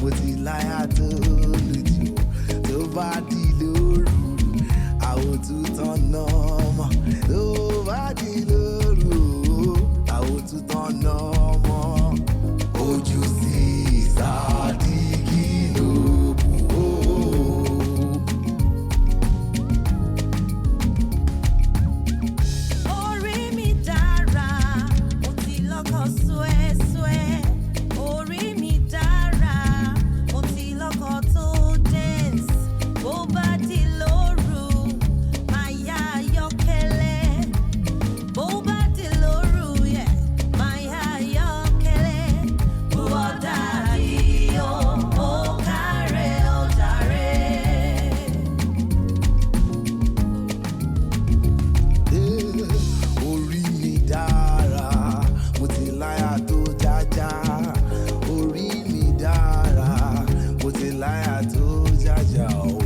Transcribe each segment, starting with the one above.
mo ti láyà tó lójú tó bá di lóru àwọn tún tán náà mọ́ tó bá di lóru àwọn tún tán náà mọ́ ojú sí sádìkì ló bù ó. Orí mi dára, mo ti lọ́kọ swẹ́swẹ́. Orí mi dára, mo ti lọ́kọ tó dance. Bó bá di lóru, máa yá ayọ́kẹ́lẹ́. Bó bá di lóru, máa yá ayọ́kẹ́lẹ́. Bùrọ̀dá yìí ó kárẹ̀ ó jàre. Orí mi dára, mo ti láyà tó jájá. Orí mi dára, mo ti láyà tó jájá o.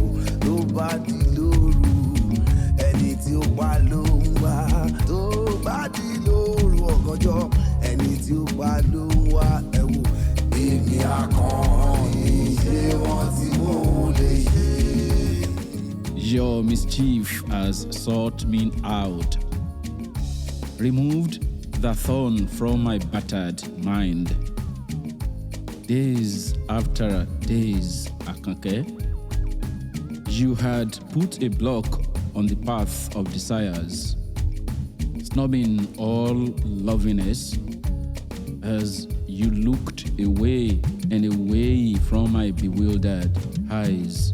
Tó bá di lóru, ẹni tí ó pa ló ń wá. Tó bá di lóru ọ̀gànjọ́, ẹni tí ó pa ló ń wá. Ẹ wò, èmi Àkànní, ṣé wọ́n ti mú un lè ṣe? Your mischief has sought me out, removed the thorn from my battered mind. Days after days, Àkànkẹ, you had put a block on the path of desires, snubbing all loveliness as you looked away and away from my bewildered eyes.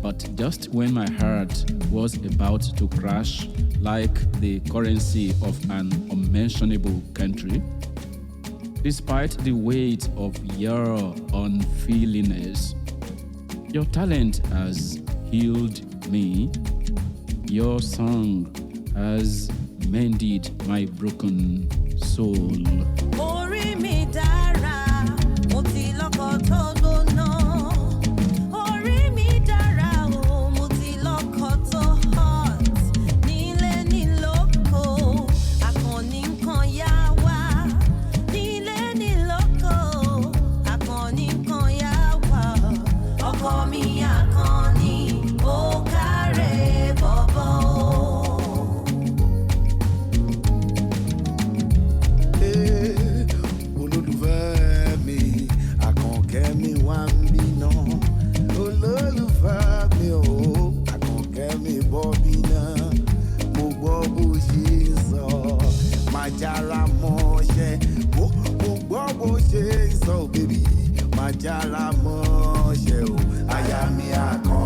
But just when my heart was about to crash like the currency of an unmentionable country, despite the weight of your unfeelingness, your talent has healed me. Your song has mended my broken soul. Orí mi dára, mo ti lọ́kọ tó gbóná. Orí mi dára o, mo ti lọ́kọ tó hot. Nílé nílòkó, Àkànní nǹkan yá wá. Nílé nílòkó, Àkànní nǹkan yá wá. Ọkọ mi Àkànní, ó kárẹ̀ bọ̀bọ̀ o. Olólùfẹ́ mi, Àkànkẹ́ mi wá ń bínà. Olólùfẹ́ mi ò, Àkànkẹ́ mi bọ́ bínà. Mo gbọ́ bó ṣe ń sọ, máa jára mọ́ṣẹ́. Mo gbọ́ bó ṣe ń sọ, bébì, máa jára mọ́ṣẹ́ o. Aya mi Àkànní.